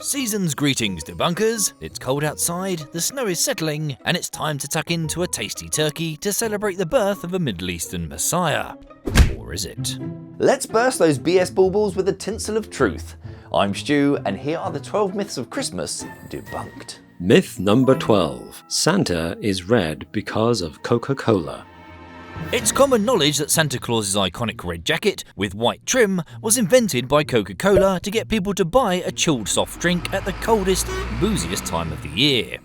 Season's greetings, debunkers. It's cold outside, the snow is settling, and it's time to tuck into a tasty turkey to celebrate the birth of a Middle Eastern messiah. Or is it? Let's burst those BS baubles with a tinsel of truth. I'm Stu, and here are the 12 myths of Christmas debunked. Myth number 12. Santa is red because of Coca-Cola. It's common knowledge that Santa Claus's iconic red jacket with white trim was invented by Coca-Cola to get people to buy a chilled soft drink at the coldest, booziest time of the year.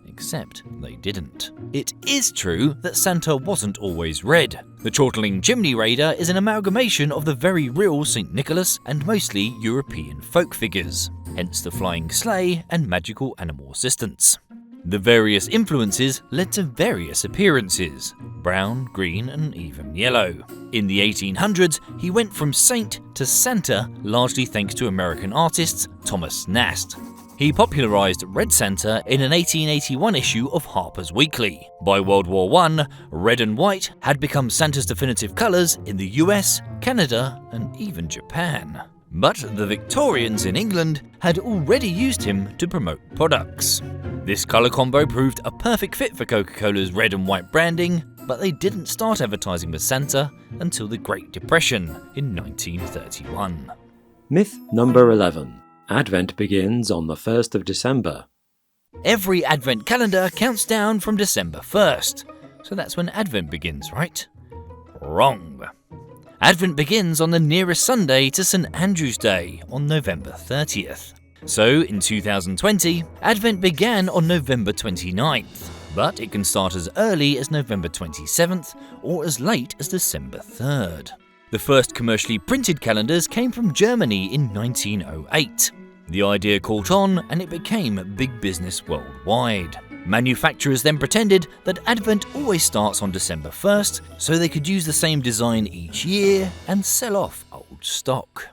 Except they didn't. It is true that Santa wasn't always red. The chortling chimney raider is an amalgamation of the very real St. Nicholas and mostly European folk figures, hence the flying sleigh and magical animal assistants. The various influences led to various appearances: brown, green and even yellow. In the 1800s, he went from saint to Santa, largely thanks to American artist Thomas Nast. He popularised Red Santa in an 1881 issue of Harper's Weekly. By World War I, red and white had become Santa's definitive colours in the US, Canada and even Japan. But the Victorians in England had already used him to promote products. This colour combo proved a perfect fit for Coca-Cola's red and white branding, but they didn't start advertising with Santa until the Great Depression in 1931. Myth number 11. Advent begins on the 1st of December. Every Advent calendar counts down from December 1st, so that's when Advent begins, right? Wrong. Advent begins on the nearest Sunday to St. Andrew's Day on November 30th. So, in 2020, Advent began on November 29th, but it can start as early as November 27th or as late as December 3rd. The first commercially printed calendars came from Germany in 1908. The idea caught on and it became big business worldwide. Manufacturers then pretended that Advent always starts on December 1st, so they could use the same design each year and sell off old stock.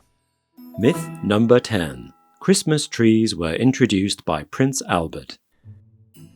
Myth number 10. Christmas trees were introduced by Prince Albert.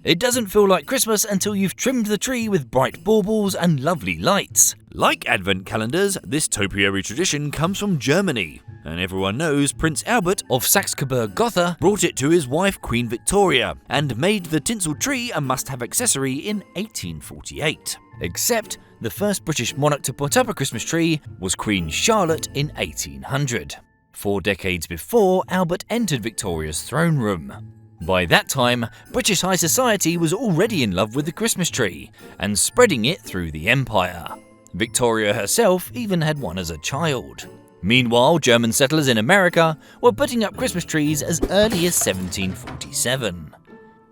It doesn't feel like Christmas until you've trimmed the tree with bright baubles and lovely lights. Like Advent calendars, this topiary tradition comes from Germany, and everyone knows Prince Albert of Saxe-Coburg-Gotha brought it to his wife Queen Victoria and made the tinsel tree a must-have accessory in 1848. Except the first British monarch to put up a Christmas tree was Queen Charlotte in 1800. 4 decades before Albert entered Victoria's throne room. By that time, British high society was already in love with the Christmas tree and spreading it through the empire. Victoria herself even had one as a child. Meanwhile, German settlers in America were putting up Christmas trees as early as 1747.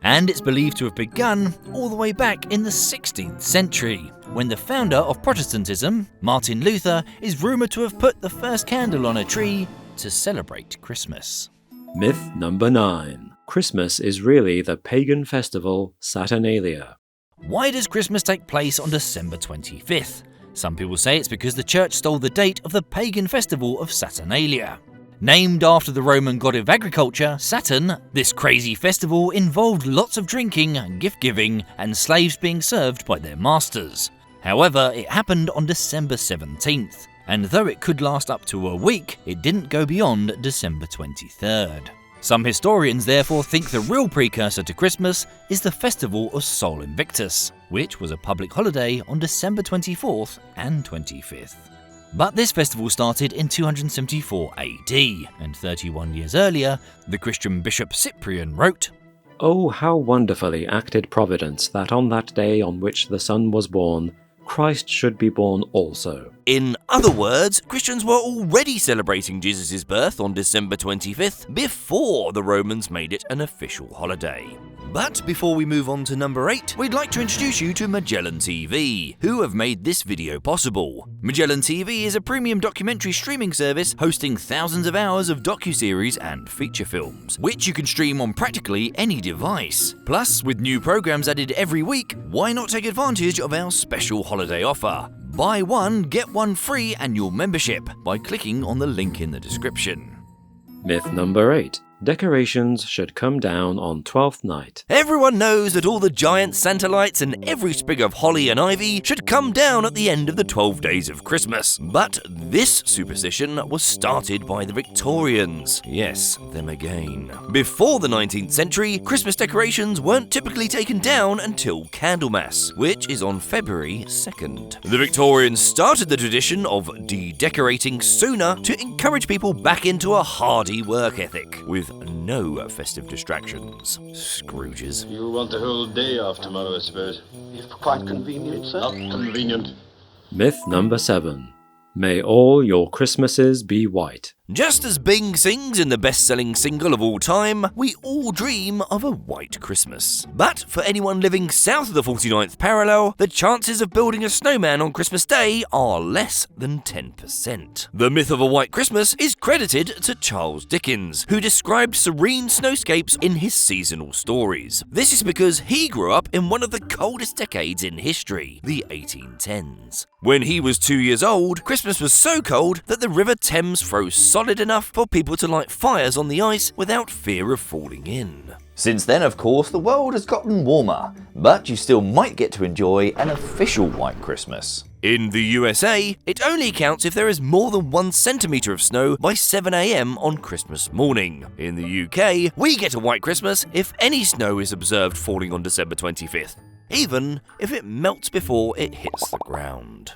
And it's believed to have begun all the way back in the 16th century, when the founder of Protestantism, Martin Luther, is rumoured to have put the first candle on a tree to celebrate Christmas. Myth number 9. Christmas is really the pagan festival Saturnalia. Why does Christmas take place on December 25th? Some people say it's because the church stole the date of the pagan festival of Saturnalia. Named after the Roman god of agriculture, Saturn, this crazy festival involved lots of drinking, gift-giving, and slaves being served by their masters. However, it happened on December 17th, and though it could last up to a week, it didn't go beyond December 23rd. Some historians therefore think the real precursor to Christmas is the festival of Sol Invictus, which was a public holiday on December 24th and 25th. But this festival started in 274 AD, and 31 years earlier, the Christian bishop Cyprian wrote, "Oh, how wonderfully acted Providence that on that day on which the Son was born, Christ should be born also." In other words, Christians were already celebrating Jesus' birth on December 25th before the Romans made it an official holiday. But before we move on to number 8, we'd like to introduce you to Magellan TV, who have made this video possible. Magellan TV is a premium documentary streaming service hosting thousands of hours of docuseries and feature films, which you can stream on practically any device. Plus, with new programs added every week, why not take advantage of our special holiday offer? Buy one, get one free annual membership by clicking on the link in the description. Myth number 8. Decorations should come down on 12th night. Everyone knows that all the giant Santa lights and every sprig of holly and ivy should come down at the end of the 12 days of Christmas. But this superstition was started by the Victorians. Yes, them again. Before the 19th century, Christmas decorations weren't typically taken down until Candlemas, which is on February 2nd. The Victorians started the tradition of de-decorating sooner to encourage people back into a hardy work ethic, with no festive distractions. Scrooges. You want the whole day off tomorrow, I suppose? If quite convenient, sir. Not convenient. Myth number 7. May all your Christmases be white. Just as Bing sings in the best-selling single of all time, we all dream of a white Christmas. But for anyone living south of the 49th parallel, the chances of building a snowman on Christmas Day are less than 10%. The myth of a white Christmas is credited to Charles Dickens, who described serene snowscapes in his seasonal stories. This is because he grew up in one of the coldest decades in history, the 1810s. When he was 2 years old, Christmas was so cold that the River Thames froze solid enough for people to light fires on the ice without fear of falling in. Since then, of course, the world has gotten warmer, but you still might get to enjoy an official white Christmas. In the USA, it only counts if there is more than 1 centimetre of snow by 7 AM on Christmas morning. In the UK, we get a white Christmas if any snow is observed falling on December 25th, even if it melts before it hits the ground.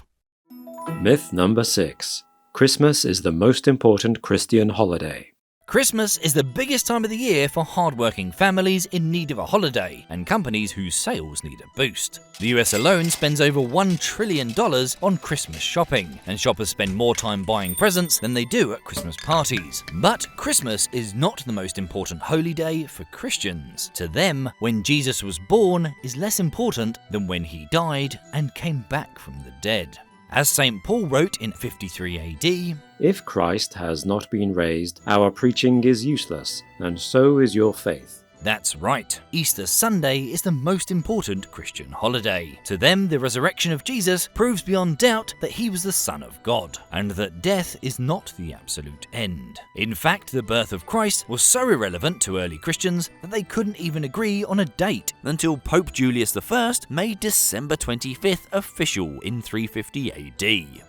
Myth number 6. Christmas is the most important Christian holiday. Christmas is the biggest time of the year for hard-working families in need of a holiday and companies whose sales need a boost. The US alone spends over $1 trillion on Christmas shopping, and shoppers spend more time buying presents than they do at Christmas parties. But Christmas is not the most important holy day for Christians. To them, when Jesus was born is less important than when he died and came back from the dead. As St. Paul wrote in 53 AD, If Christ has not been raised, our preaching is useless, and so is your faith. That's right. Easter Sunday is the most important Christian holiday. To them, the resurrection of Jesus proves beyond doubt that he was the Son of God, and that death is not the absolute end. In fact, the birth of Christ was so irrelevant to early Christians that they couldn't even agree on a date Until Pope Julius I made December 25th official in 350 AD.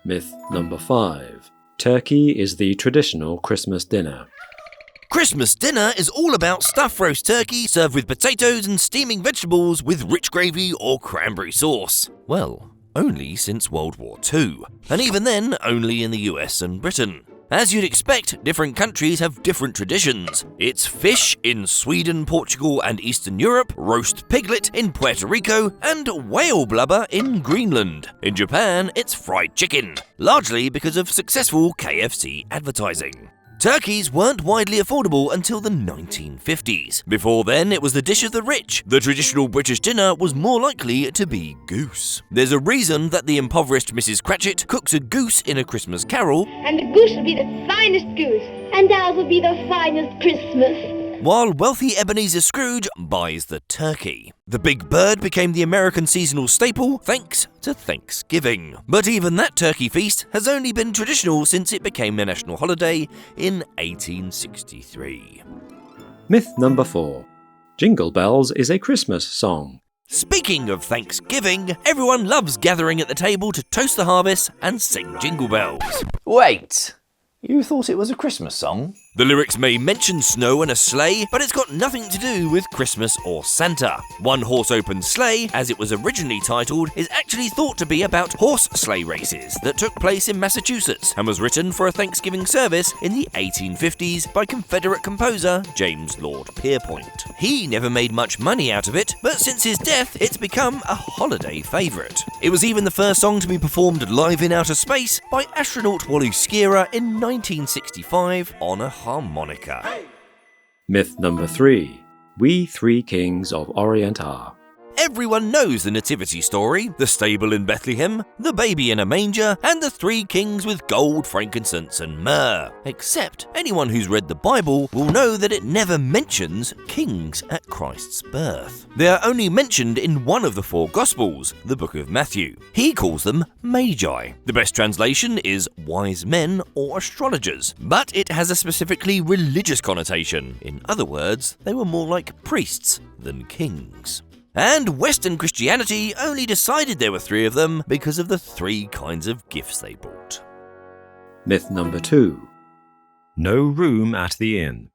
Myth number 5. Turkey is the traditional Christmas dinner. Christmas dinner is all about stuffed roast turkey served with potatoes and steaming vegetables with rich gravy or cranberry sauce. Well, only since World War II, and even then only in the US and Britain. As you'd expect, different countries have different traditions. It's fish in Sweden, Portugal and Eastern Europe, roast piglet in Puerto Rico, and whale blubber in Greenland. In Japan, it's fried chicken, largely because of successful KFC advertising. Turkeys weren't widely affordable until the 1950s. Before then, it was the dish of the rich. The traditional British dinner was more likely to be goose. There's a reason that the impoverished Mrs. Cratchit cooks a goose in A Christmas Carol, And the goose will be the finest goose. And ours will be the finest Christmas. while wealthy Ebenezer Scrooge buys the turkey. The big bird became the American seasonal staple thanks to Thanksgiving. But even that turkey feast has only been traditional since it became a national holiday in 1863. Myth number 4. Jingle Bells is a Christmas song. Speaking of Thanksgiving, everyone loves gathering at the table to toast the harvest and sing jingle bells. Wait, you thought it was a Christmas song? The lyrics may mention snow and a sleigh, but it's got nothing to do with Christmas or Santa. One Horse Open Sleigh, as it was originally titled, is actually thought to be about horse sleigh races that took place in Massachusetts and was written for a Thanksgiving service in the 1850s by Confederate composer James Lord Pierpont. He never made much money out of it, but since his death, it's become a holiday favourite. It was even the first song to be performed live in outer space by astronaut Wally Schirra in 1965 on a harmonica. Myth number 3. We three kings of Orient are. Everyone knows the nativity story, the stable in Bethlehem, the baby in a manger, and the three kings with gold, frankincense, and myrrh. Except anyone who's read the Bible will know that it never mentions kings at Christ's birth. They are only mentioned in one of the four Gospels, the book of Matthew. He calls them magi. The best translation is wise men or astrologers, but it has a specifically religious connotation. In other words, they were more like priests than kings. And Western Christianity only decided there were three of them because of the three kinds of gifts they brought. Myth number 2. No room at the inn.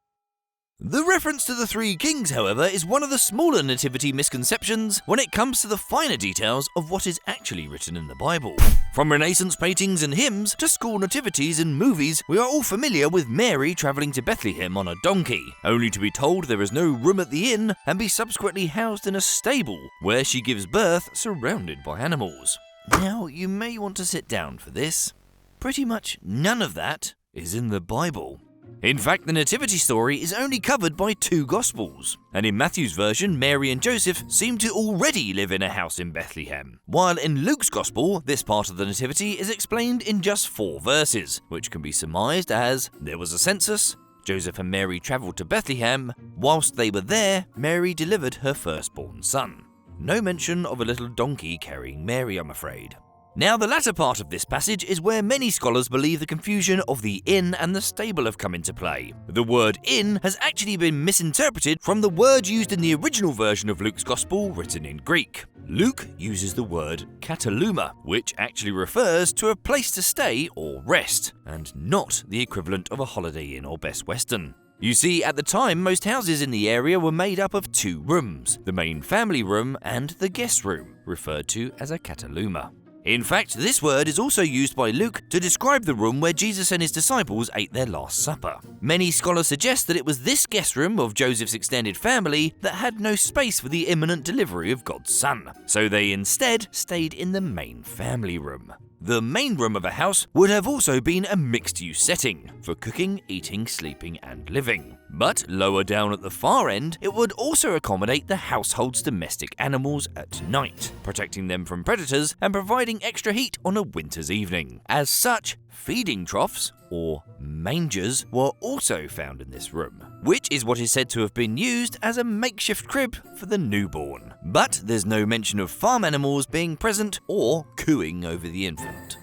The reference to the three kings, however, is one of the smaller nativity misconceptions when it comes to the finer details of what is actually written in the Bible. From Renaissance paintings and hymns to school nativities and movies, we are all familiar with Mary travelling to Bethlehem on a donkey, only to be told there is no room at the inn and be subsequently housed in a stable where she gives birth surrounded by animals. Now, you may want to sit down for this. Pretty much none of that is in the Bible. In fact, the nativity story is only covered by two Gospels, and in Matthew's version, Mary and Joseph seem to already live in a house in Bethlehem, while in Luke's Gospel, this part of the nativity is explained in just 4 verses, which can be surmised as, there was a census, Joseph and Mary travelled to Bethlehem, whilst they were there, Mary delivered her firstborn son. No mention of a little donkey carrying Mary, I'm afraid. Now, the latter part of this passage is where many scholars believe the confusion of the inn and the stable have come into play. The word inn has actually been misinterpreted from the word used in the original version of Luke's Gospel written in Greek. Luke uses the word kataluma, which actually refers to a place to stay or rest, and not the equivalent of a Holiday Inn or Best Western. You see, at the time, most houses in the area were made up of 2 rooms, the main family room and the guest room, referred to as a kataluma. In fact, this word is also used by Luke to describe the room where Jesus and his disciples ate their Last Supper. Many scholars suggest that it was this guest room of Joseph's extended family that had no space for the imminent delivery of God's Son, so they instead stayed in the main family room. The main room of a house would have also been a mixed-use setting for cooking, eating, sleeping, and living. But lower down at the far end, it would also accommodate the household's domestic animals at night, protecting them from predators and providing extra heat on a winter's evening. As such, feeding troughs, or mangers, were also found in this room, which is what is said to have been used as a makeshift crib for the newborn. But there's no mention of farm animals being present or cooing over the infant.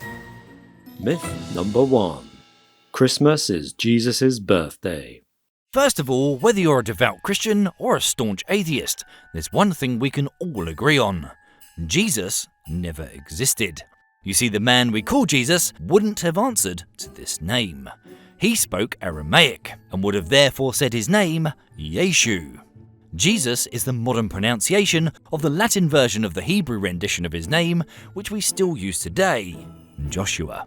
Myth number 1. Christmas is Jesus' birthday. First of all, whether you're a devout Christian or a staunch atheist, there's one thing we can all agree on. Jesus never existed. You see, the man we call Jesus wouldn't have answered to this name. He spoke Aramaic and would have therefore said his name, Yeshu. Jesus is the modern pronunciation of the Latin version of the Hebrew rendition of his name, which we still use today, Joshua.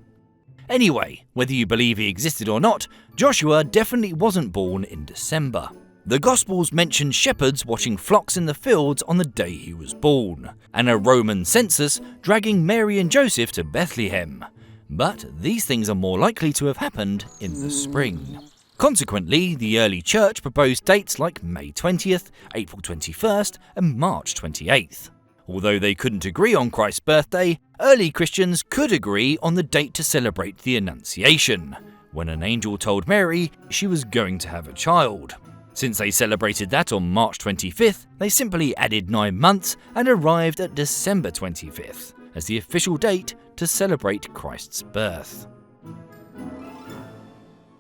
Anyway, whether you believe he existed or not, Joshua definitely wasn't born in December. The Gospels mention shepherds watching flocks in the fields on the day he was born, and a Roman census dragging Mary and Joseph to Bethlehem. But these things are more likely to have happened in the spring. Consequently, the early church proposed dates like May 20th, April 21st, and March 28th. Although they couldn't agree on Christ's birthday, early Christians could agree on the date to celebrate the Annunciation, when an angel told Mary she was going to have a child. Since they celebrated that on March 25th, they simply added 9 months and arrived at December 25th as the official date to celebrate Christ's birth.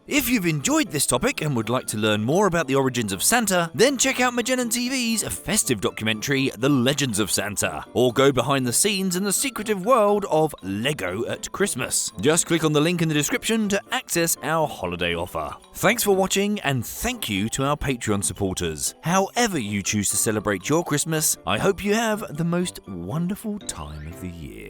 If you've enjoyed this topic and would like to learn more about the origins of Santa, then check out Magellan TV's festive documentary, The Legends of Santa, or go behind the scenes in the secretive world of Lego at Christmas. Just click on the link in the description to access our holiday offer. Thanks for watching, and thank you to our Patreon supporters. However you choose to celebrate your Christmas, I hope you have the most wonderful time of the year.